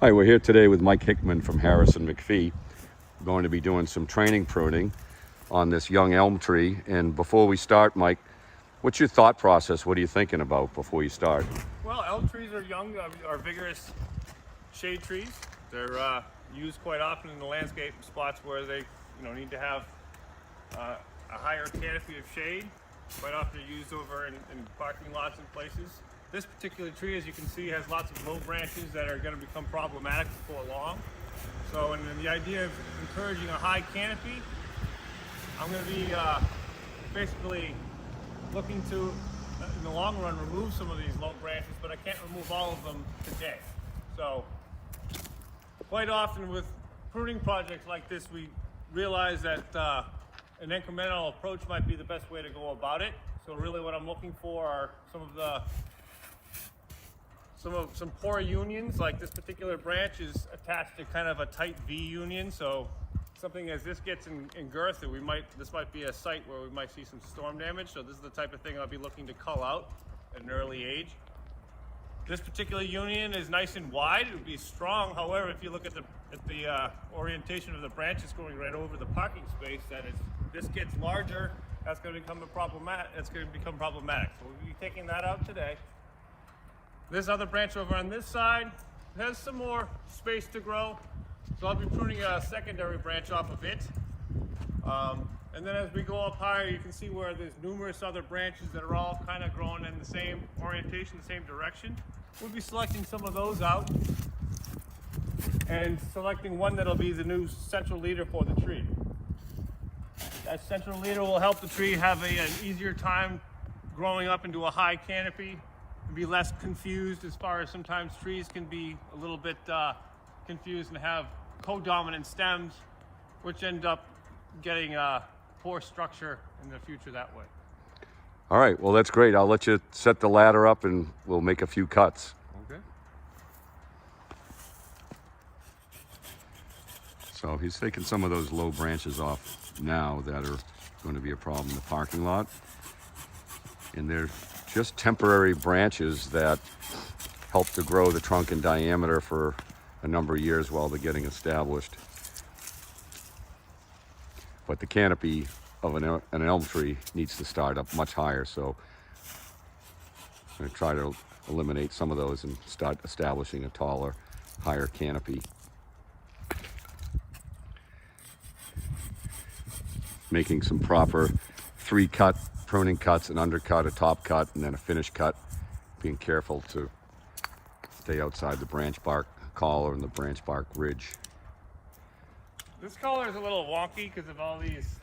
Hi, we're here today with Mike Hickman from Harrison McPhee. We're going to be doing some training pruning on this young elm tree. And before we start, Mike, what's your thought process? What are you thinking about before you start? Well, elm trees are young, are vigorous shade trees. They're used quite often in the landscape spots where they, need to have a higher canopy of shade. Quite often they're used over in parking lots and places. This particular tree, as you can see, has lots of low branches that are going to become problematic before long. So, in the idea of encouraging a high canopy, I'm going to be basically looking to, in the long run, remove some of these low branches, but I can't remove all of them today. So, quite often with pruning projects like this, we realize that an incremental approach might be the best way to go about it. So really what I'm looking for are some poor unions. Like this particular branch is attached to kind of a tight V union, so something as this gets in girth, this might be a site where we might see some storm damage. So this is the type of thing I'll be looking to cull out at an early age. This particular union is nice and wide. It would be strong. However, if you look at the orientation of the branches going right over the parking space, this gets larger, that's going to become problematic. So we'll be taking that out today. This other branch over on this side has some more space to grow, so I'll be pruning a secondary branch off of it. And then as we go up higher, you can see where there's numerous other branches that are all kind of growing in the same orientation, the same direction. We'll be selecting some of those out and selecting one that'll be the new central leader for the tree. That central leader will help the tree have an easier time growing up into a high canopy and be less confused, as far as sometimes trees can be a little bit confused and have co-dominant stems, which end up getting poor structure in the future that way. All right, well, that's great. I'll let you set the ladder up and we'll make a few cuts. Okay. So he's taking some of those low branches off now that are going to be a problem in the parking lot. And they're just temporary branches that help to grow the trunk in diameter for a number of years while they're getting established. But the canopy of an elm tree needs to start up much higher, so I'm going to try to eliminate some of those and start establishing a taller, higher canopy. Making some proper 3-cut pruning cuts, an undercut, a top cut, and then a finish cut. Being careful to stay outside the branch bark collar and the branch bark ridge. This collar is a little wonky because of all there's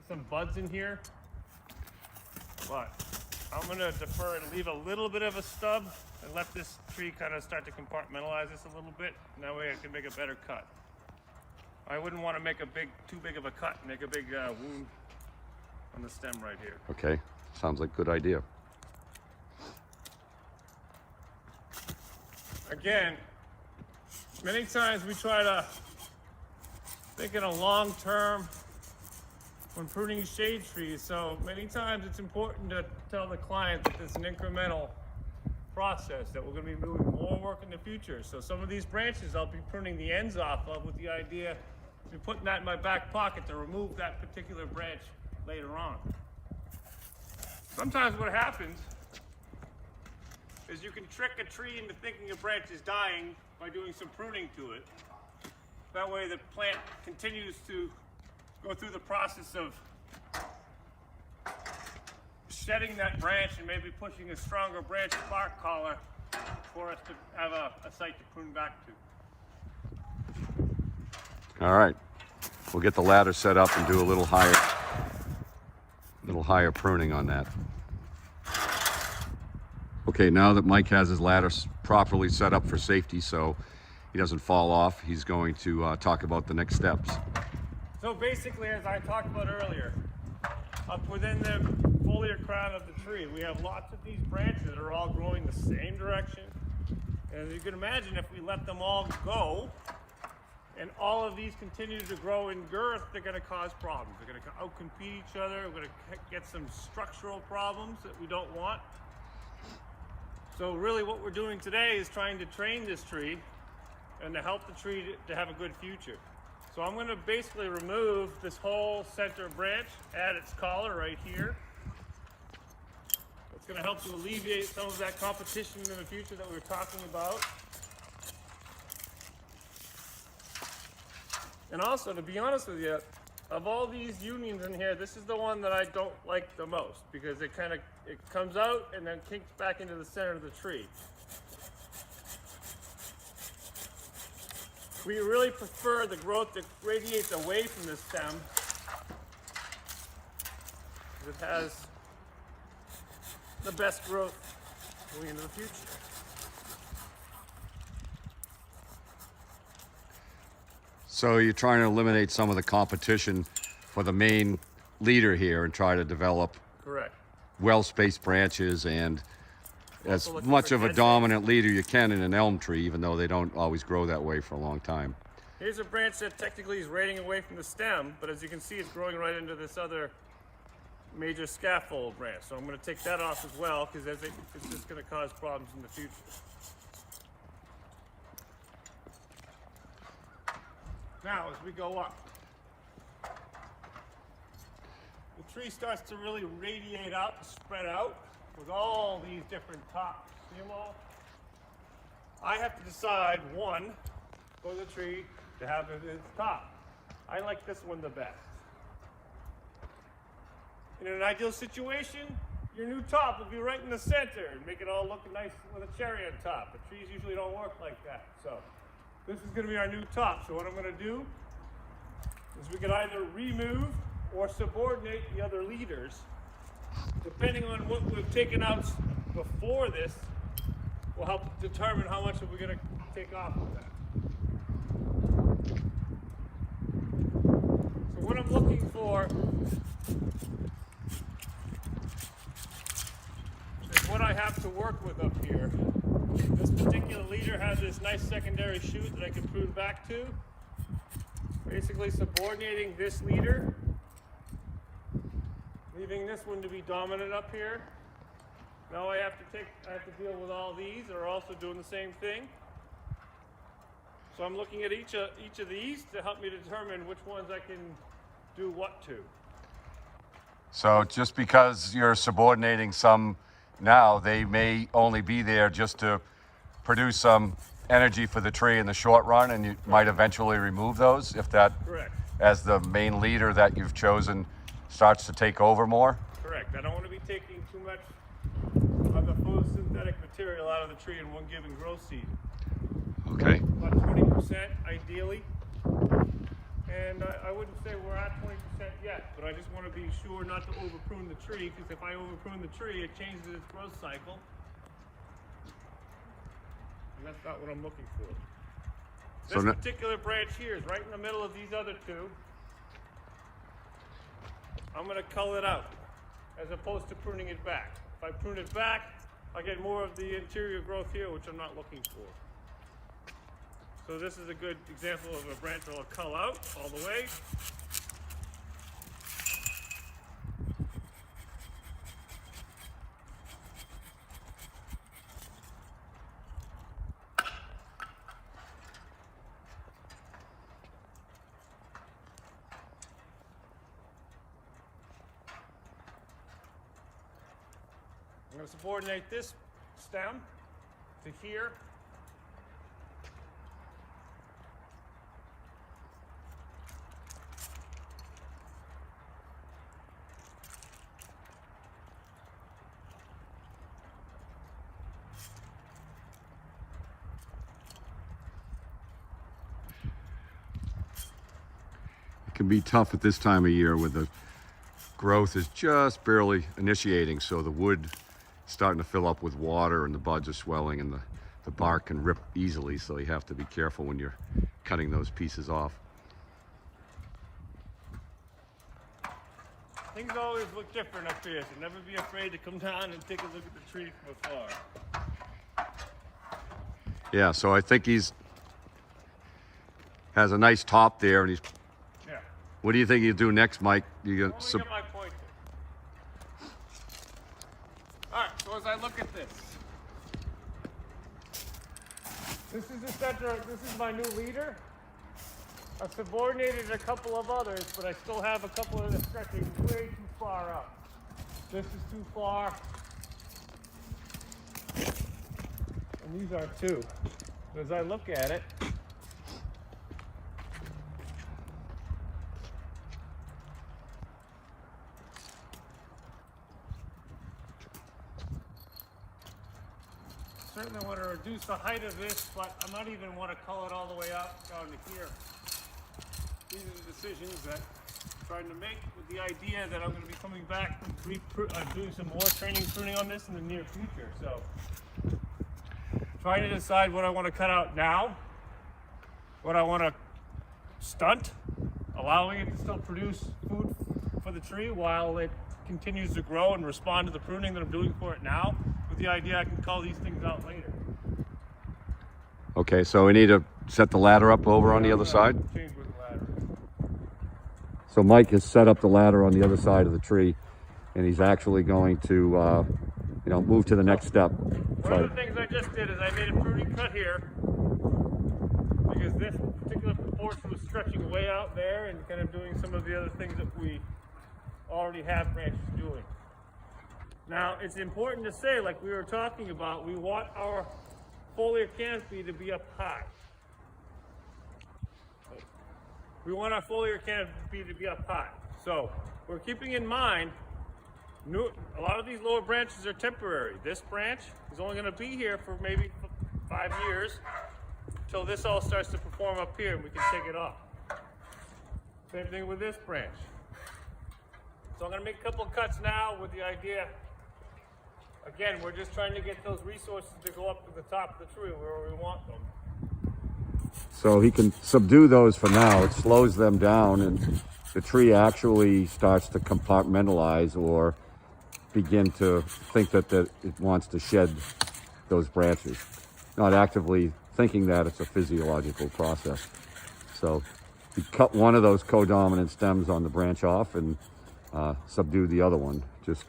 some buds in here, but I'm going to defer and leave a little bit of a stub and let this tree kind of start to compartmentalize this a little bit, and that way I can make a better cut. I wouldn't want to make too big of a cut and make a big wound on the stem right here. Okay, sounds like a good idea. Again, many times we try to think in a long term when pruning shade trees, so many times it's important to tell the client that it's an incremental process, that we're going to be doing more work in the future. So some of these branches I'll be pruning the ends off of with the idea of be putting that in my back pocket to remove that particular branch later on. Sometimes what happens is you can trick a tree into thinking a branch is dying by doing some pruning to it. That way the plant continues to go through the process of shedding that branch and maybe pushing a stronger branch bark collar for us to have a site to prune back to. All right, we'll get the ladder set up and do a little higher pruning on that. Okay, now that Mike has his ladder properly set up for safety so he doesn't fall off, he's going to talk about the next steps. So basically, as I talked about earlier, up within the foliar crown of the tree, we have lots of these branches that are all growing the same direction. And as you can imagine, if we let them all go, and all of these continue to grow in girth, they're going to cause problems. They're going to outcompete each other. We're going to get some structural problems that we don't want. So really what we're doing today is trying to train this tree and to help the tree to have a good future. So I'm going to basically remove this whole center branch, add its collar right here. It's going to help to alleviate some of that competition in the future that we were talking about. And also, to be honest with you, of all these unions in here, this is the one that I don't like the most because it comes out and then kinks back into the center of the tree. We really prefer the growth that radiates away from the stem. It has the best growth going into the future. So you're trying to eliminate some of the competition for the main leader here and try to develop Correct. well-spaced branches and as Also looking much for of a dead dominant leader you can in an elm tree, even though they don't always grow that way for a long time. Here's a branch that technically is radiating away from the stem, but as you can see, it's growing right into this other major scaffold branch. So I'm going to take that off as well because it's just going to cause problems in the future. Now, as we go up, the tree starts to really radiate out, spread out with all these different tops. See them all? I have to decide one for the tree to have at its top. I like this one the best. In an ideal situation, your new top will be right in the center and make it all look nice with a cherry on top. But trees usually don't work like that. So this is going to be our new top. So what I'm going to do is we can either remove or subordinate the other leaders. Depending on what we've taken out before this will help determine how much we're going to take off of that. So what I'm looking for is what I have to work with up here. This particular leader has this nice secondary shoot that I can prune back to. Basically subordinating this leader, leaving this one to be dominant up here. Now I have to deal with all these that are also doing the same thing. So I'm looking at each of these to help me determine which ones I can do what to. So just because you're subordinating some now, they may only be there just to produce some energy for the tree in the short run, and you might eventually remove those if that, Correct. as the main leader that you've chosen starts to take over more. Correct. I don't want to be taking too much of the photosynthetic material out of the tree in one given growth season. Okay. About 20% ideally. And I wouldn't say we're at 20% yet, but I just want to be sure not to over prune the tree, because if I over prune the tree, it changes its growth cycle. And that's not what I'm looking for. This particular branch here is right in the middle of these other two. I'm going to cull it out as opposed to pruning it back. If I prune it back, I get more of the interior growth here, which I'm not looking for. So this is a good example of a branch that I'll cull out all the way. I'm going to subordinate this stem to here. It can be tough at this time of year where the growth is just barely initiating, so the wood is starting to fill up with water and the buds are swelling and the bark can rip easily, so you have to be careful when you're cutting those pieces off. Things always look different up here, so never be afraid to come down and take a look at the tree from afar. Yeah, so I think has a nice top there, and he's. Yeah. What do you think you do next, Mike? You Let me get my pointer. All right, so as I look at this, This is the center. This is my new leader. I've subordinated a couple of others, but I still have a couple that are stretching way too far up. This is too far. And these are too. As I look at it, certainly want to reduce the height of this, but I might even want to cull it all the way up down to here. These are the decisions that I'm trying to make with the idea that I'm going to be coming back and doing some more training pruning on this in the near future. So trying to decide what I want to cut out now, what I want to stunt, allowing it to still produce food for the tree while it continues to grow and respond to the pruning that I'm doing for it now, with the idea I can call these things out later. Okay, so we need to set the ladder up over on the other side. Change with the ladder. So Mike has set up the ladder on the other side of the tree, and he's actually going to, move to the next step. One of the things I just did is I made a pruning cut here because this particular portion was stretching way out there and kind of doing some of the other things that we already have branches doing. Now, it's important to say, like we were talking about, we want our foliar canopy to be up high. We want our foliar canopy to be up high. So we're keeping in mind, a lot of these lower branches are temporary. This branch is only going to be here for maybe 5 years until this all starts to perform up here and we can take it off. Same thing with this branch. So I'm going to make a couple of cuts now with the idea, again, we're just trying to get those resources to go up to the top of the tree where we want them. So he can subdue those for now. It slows them down, and the tree actually starts to compartmentalize or begin to think that it wants to shed those branches, not actively thinking that it's a physiological process. So you cut one of those codominant stems on the branch off and subdue the other one, just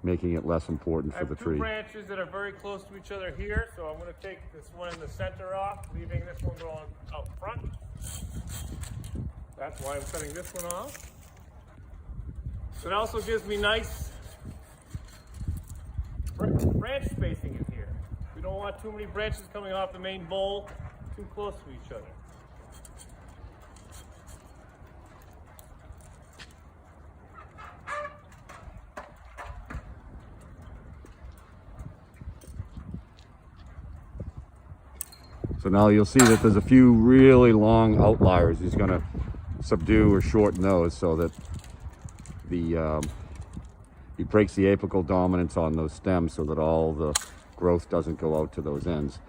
making it less important for the tree. I have two branches that are very close to each other here, so I'm going to take this one in the center off, leaving this one going out front. That's why I'm cutting this one off. It also gives me nice branch spacing in here. We don't want too many branches coming off the main bowl too close to each other. So now you'll see that there's a few really long outliers. He's going to subdue or shorten those so that he breaks the apical dominance on those stems so that all the growth doesn't go out to those ends.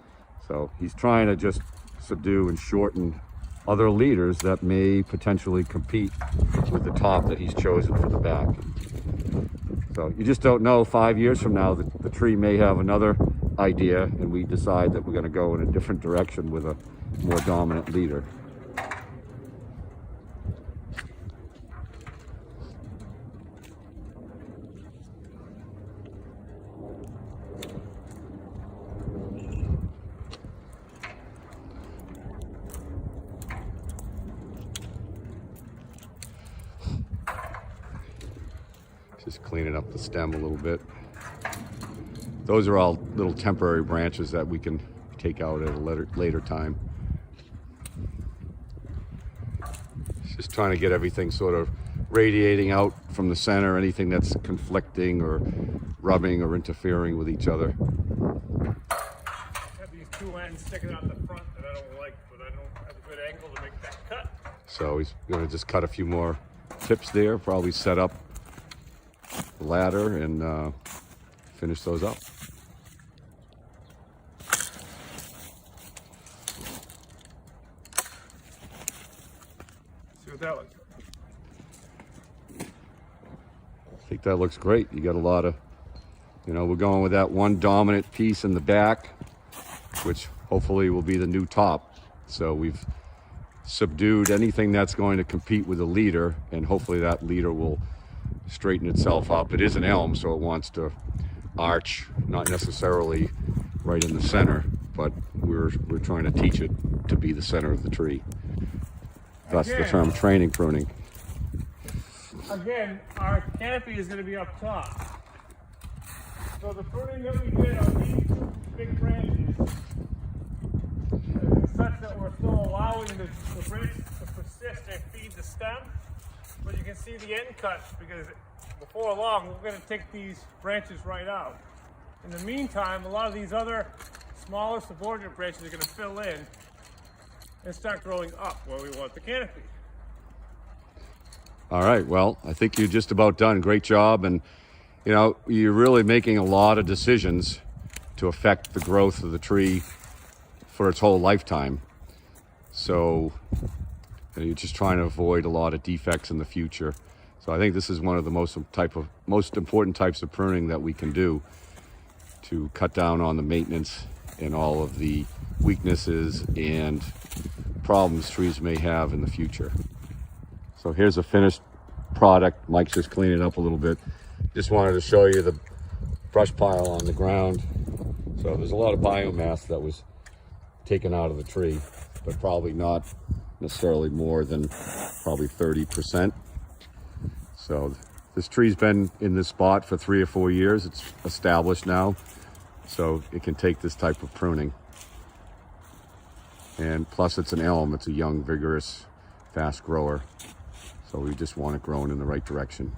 So he's trying to just subdue and shorten other leaders that may potentially compete with the top that he's chosen for the back. So you just don't know, 5 years from now the tree may have another idea and we decide that we're going to go in a different direction with a more dominant leader. Just cleaning up the stem a little bit. Those are all little temporary branches that we can take out at a later time. Just trying to get everything sort of radiating out from the center, anything that's conflicting or rubbing or interfering with each other. I have these two ends sticking out the front that I don't like, but I don't have a good angle to make that cut. So he's going to just cut a few more tips there, probably set up the ladder and finish those up. See what that looks like. I think that looks great. You got a lot of, we're going with that one dominant piece in the back, which hopefully will be the new top. So we've subdued anything that's going to compete with a leader, and hopefully that leader will straighten itself up. It is an elm, so it wants to arch, not necessarily right in the center. but we're trying to teach it to be the center of the tree. Thus the Again. term training pruning. Again, our canopy is going to be up top. So the pruning that we did on these two big branches is such that we're still allowing the branches to persist and feed the stem. But you can see the end cuts because before long we're going to take these branches right out. In the meantime, a lot of these other smaller subordinate branches are going to fill in and start growing up where we want the canopy. All right, well, I think you're just about done. Great job. And, you know, you're really making a lot of decisions to affect the growth of the tree for its whole lifetime. So you're just trying to avoid a lot of defects in the future. So I think this is one of the most important types of pruning that we can do to cut down on the maintenance and all of the weaknesses and problems trees may have in the future. So here's a finished product. Mike's just cleaning it up a little bit. Just wanted to show you the brush pile on the ground. So there's a lot of biomass that was taken out of the tree, but probably not necessarily more than probably 30%. So this tree's been in this spot for 3 or 4 years. It's established now, so it can take this type of pruning. And plus it's an elm. It's a young, vigorous, fast grower. So we just want it growing in the right direction.